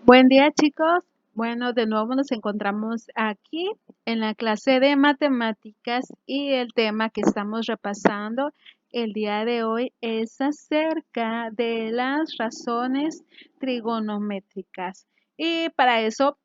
Buen día, chicos. Bueno, de nuevo nos encontramos aquí en la clase de matemáticas y el tema que estamos repasando el día de hoy es acerca de las razones trigonométricas. Y para eso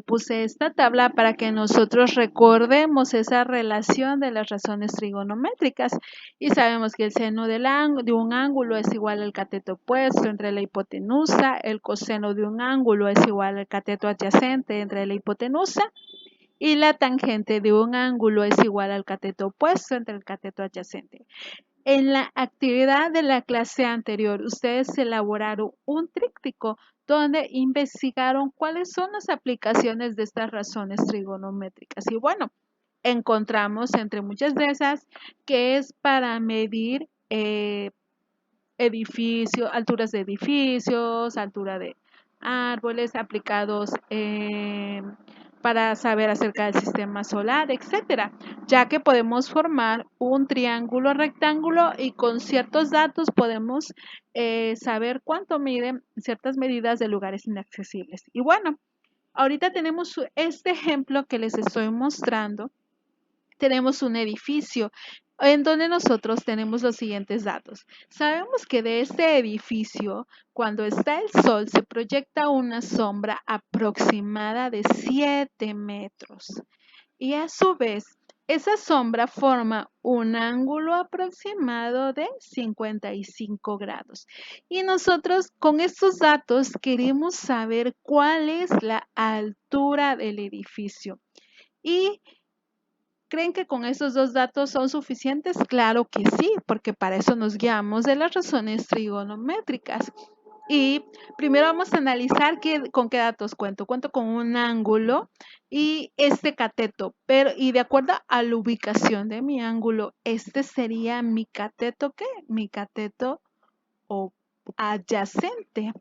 puse esta tabla para que nosotros recordemos esa relación de las razones trigonométricas. Y sabemos que el seno de un ángulo es igual al cateto opuesto entre la hipotenusa, el coseno de un ángulo es igual al cateto adyacente entre la hipotenusa y la tangente de un ángulo es igual al cateto opuesto entre el cateto adyacente. En la actividad de la clase anterior, ustedes elaboraron un tríptico donde investigaron cuáles son las aplicaciones de estas razones trigonométricas. Y bueno, encontramos entre muchas de esas que es para medir alturas de edificios, altura de árboles aplicados para saber acerca del sistema solar, etcétera, ya que podemos formar un triángulo rectángulo y con ciertos datos podemos saber cuánto miden ciertas medidas de lugares inaccesibles. Y bueno, ahorita tenemos este ejemplo que les estoy mostrando. Tenemos un edificio en donde nosotros tenemos los siguientes datos. Sabemos que de este edificio, cuando está el sol, se proyecta una sombra aproximada de 7 metros. Y a su vez, esa sombra forma un ángulo aproximado de 55 grados. Y nosotros con estos datos queremos saber cuál es la altura del edificio. Y ¿creen que con esos dos datos son suficientes? Claro que sí, porque para eso nos guiamos de las razones trigonométricas. Y primero vamos a analizar con qué datos cuento. Cuento con un ángulo y este cateto, y de acuerdo a la ubicación de mi ángulo, este sería mi cateto, ¿qué? Mi cateto adyacente.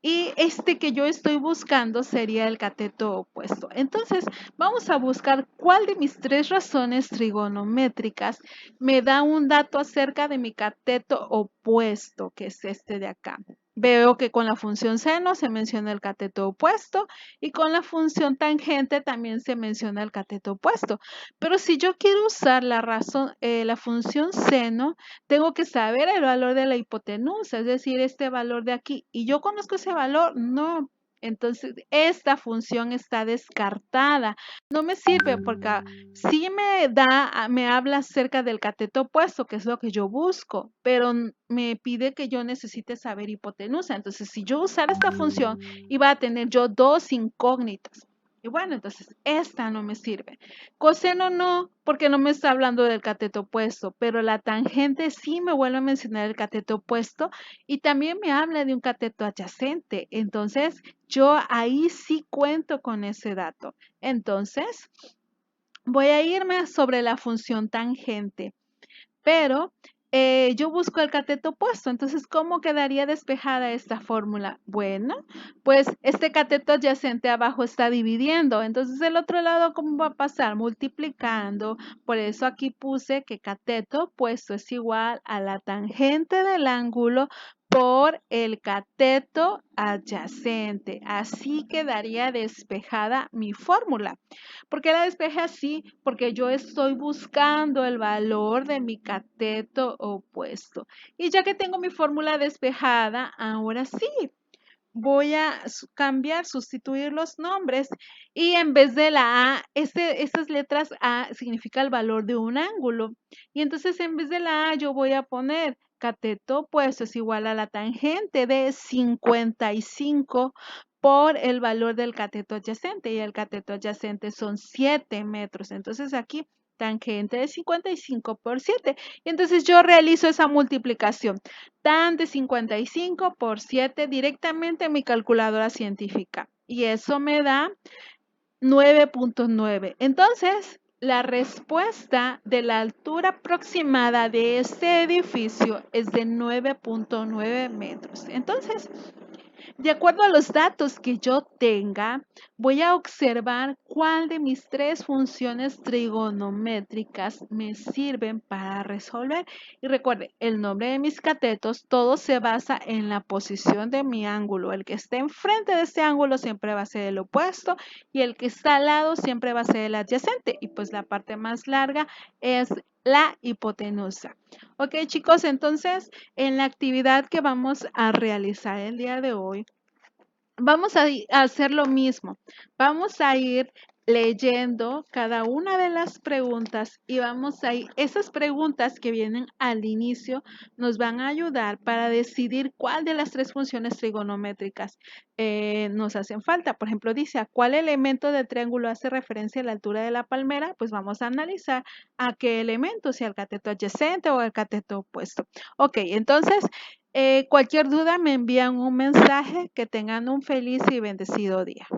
Y este que yo estoy buscando sería el cateto opuesto. Entonces, vamos a buscar cuál de mis tres razones trigonométricas me da un dato acerca de mi cateto opuesto, que es este de acá. Veo que con la función seno se menciona el cateto opuesto y con la función tangente también se menciona el cateto opuesto. Pero si yo quiero usar la función seno, tengo que saber el valor de la hipotenusa, es decir, este valor de aquí. ¿Y yo conozco ese valor? No. Entonces, esta función está descartada. No me sirve porque sí me habla acerca del cateto opuesto, que es lo que yo busco, pero me pide que yo necesite saber hipotenusa. Entonces, si yo usara esta función, iba a tener yo dos incógnitas. Y bueno, entonces esta no me sirve. Coseno no, porque no me está hablando del cateto opuesto, pero la tangente sí me vuelve a mencionar el cateto opuesto y también me habla de un cateto adyacente. Entonces, yo ahí sí cuento con ese dato. Entonces, voy a irme sobre la función tangente, pero yo busco el cateto opuesto. Entonces, ¿cómo quedaría despejada esta fórmula? Bueno, pues este cateto adyacente abajo está dividiendo. Entonces, el otro lado, ¿cómo va a pasar? Multiplicando. Por eso aquí puse que cateto opuesto es igual a la tangente del ángulo por el cateto adyacente. Así quedaría despejada mi fórmula. ¿Por qué la despejé así? Porque yo estoy buscando el valor de mi cateto opuesto. Y ya que tengo mi fórmula despejada, ahora sí, voy a sustituir los nombres y en vez de la A, estas letras A significa el valor de un ángulo. Y entonces en vez de la A yo voy a poner cateto opuesto es igual a la tangente de 55 por el valor del cateto adyacente y el cateto adyacente son 7 metros. Entonces aquí tangente de 55 por 7. Y entonces yo realizo esa multiplicación tan de 55 por 7 directamente en mi calculadora científica. Y eso me da 9.9. Entonces, la respuesta de la altura aproximada de este edificio es de 9.9 metros. Entonces, De acuerdo a los datos que yo tenga, voy a observar cuál de mis tres funciones trigonométricas me sirven para resolver. Y recuerde, el nombre de mis catetos, todo se basa en la posición de mi ángulo. El que esté enfrente de este ángulo siempre va a ser el opuesto y el que está al lado siempre va a ser el adyacente. Y pues la parte más larga es la hipotenusa. Ok, chicos, entonces en la actividad que vamos a realizar el día de hoy, vamos a hacer lo mismo. Vamos a ir leyendo cada una de las preguntas y vamos a ir, esas preguntas que vienen al inicio nos van a ayudar para decidir cuál de las tres funciones trigonométricas nos hacen falta. Por ejemplo, dice, ¿a cuál elemento del triángulo hace referencia a la altura de la palmera? Pues vamos a analizar a qué elemento, si al cateto adyacente o al cateto opuesto. Ok, entonces cualquier duda me envían un mensaje. Que tengan un feliz y bendecido día.